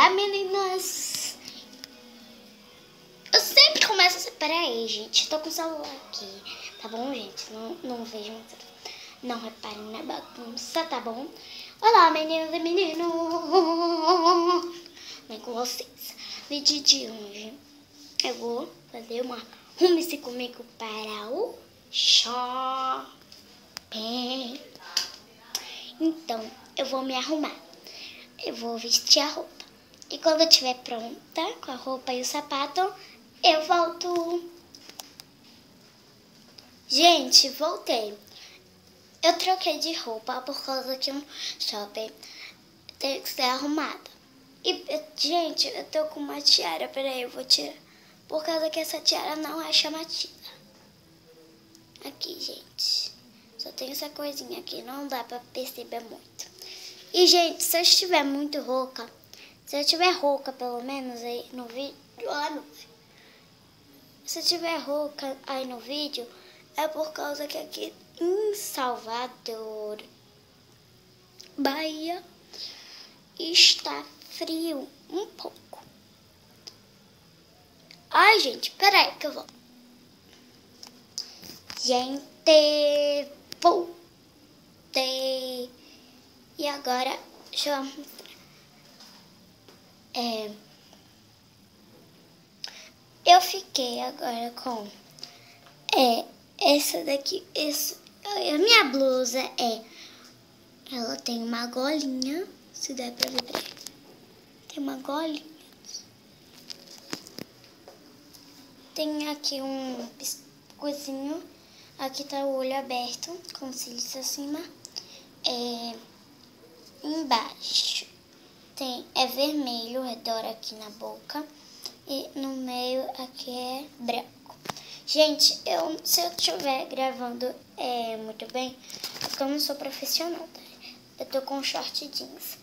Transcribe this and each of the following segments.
Bora, meninas! Eu sempre começo assim. Pera aí, gente. Tô com o celular aqui. Tá bom, gente? Não vejam. Não reparem na bagunça, tá bom? Olá, meninas e meninos! Vem com vocês. Vídeo de hoje eu vou fazer uma arrume-se comigo para o shopping. Então, eu vou me arrumar. Eu vou vestir a roupa. E quando eu estiver pronta, com a roupa e o sapato, eu volto. Gente, voltei. Eu troquei de roupa por causa que no shopping tem que ser arrumada. E, gente, eu tô com uma tiara. Peraí, eu vou tirar. Por causa que essa tiara não é chamativa. Aqui, gente. Só tem essa coisinha aqui. Não dá pra perceber muito. E, gente, se eu estiver muito rouca, se eu estiver rouca, pelo menos, aí no vídeo... Se eu estiver rouca aí no vídeo, é por causa que aqui em Salvador, Bahia, está frio um pouco. Ai, gente, peraí que eu vou. Gente, voltei. E agora, deixa eu mostrar. Eu fiquei agora com essa daqui. A minha blusa ela tem uma golinha, se der pra ver. Tem uma golinha. Tem aqui um coisinho. Aqui tá o olho aberto, com cílios acima. Embaixo é vermelho, ao redor aqui na boca. E no meio aqui é branco. Gente, se eu estiver gravando muito bem, é porque eu não sou profissional, tá? Eu tô com short jeans.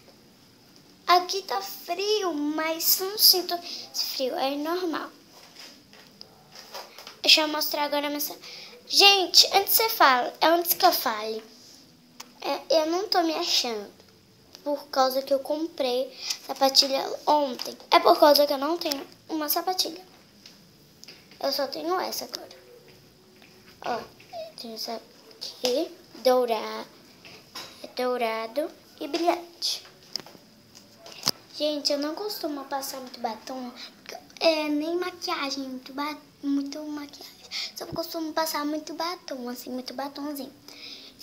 Aqui tá frio, mas não sinto esse frio, é normal. Deixa eu mostrar agora a mensagem. Gente, antes que eu fale, eu não tô me achando. Por causa que eu comprei sapatilha ontem. É por causa que eu não tenho uma sapatilha. Eu só tenho essa agora. Ó, tem essa aqui, dourado e brilhante. Gente, eu não costumo passar muito batom, nem maquiagem, muito maquiagem. Só costumo passar muito batom, assim, muito batomzinho.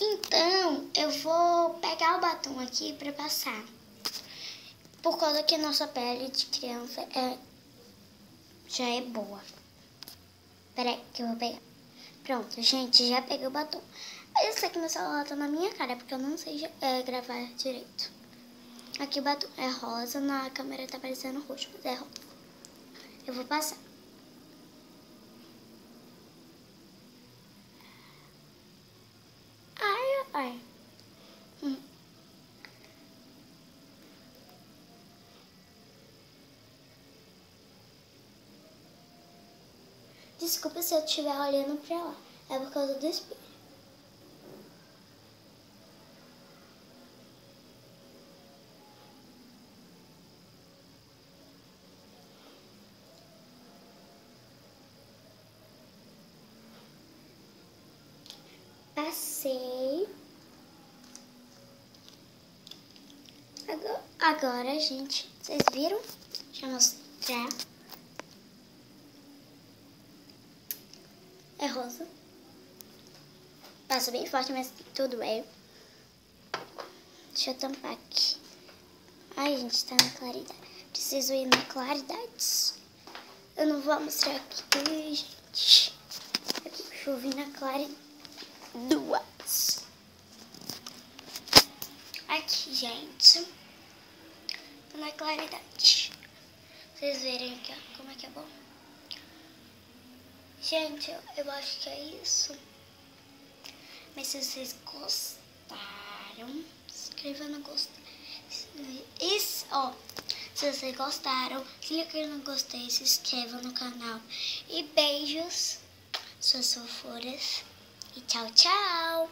Então, eu vou pegar o batom aqui pra passar. Por causa que a nossa pele de criança já é boa. Peraí, que eu vou pegar. Pronto, gente, já peguei o batom. Eu sei que meu celular tá na minha cara, porque eu não sei gravar direito. Aqui o batom é rosa, na câmera tá parecendo roxo, mas é rosa. Eu vou passar. Ai. Desculpa se eu estiver olhando pra lá. É por causa do espelho. Passei. Agora, gente, vocês viram? Deixa eu mostrar. É rosa. Passa bem forte, mas tudo bem. Deixa eu tampar aqui. Ai, gente, tá na claridade. Preciso ir na claridade. Eu não vou mostrar aqui, gente. Aqui, deixa eu vir na claridade. Aqui, gente. Na claridade. Vocês verem aqui, ó, como é que é bom. Gente, eu acho que é isso. Mas se vocês gostaram, se inscreva no gostei. Se vocês gostaram, clique no gostei, se inscreva no canal. E beijos, suas fofuras. E tchau, tchau.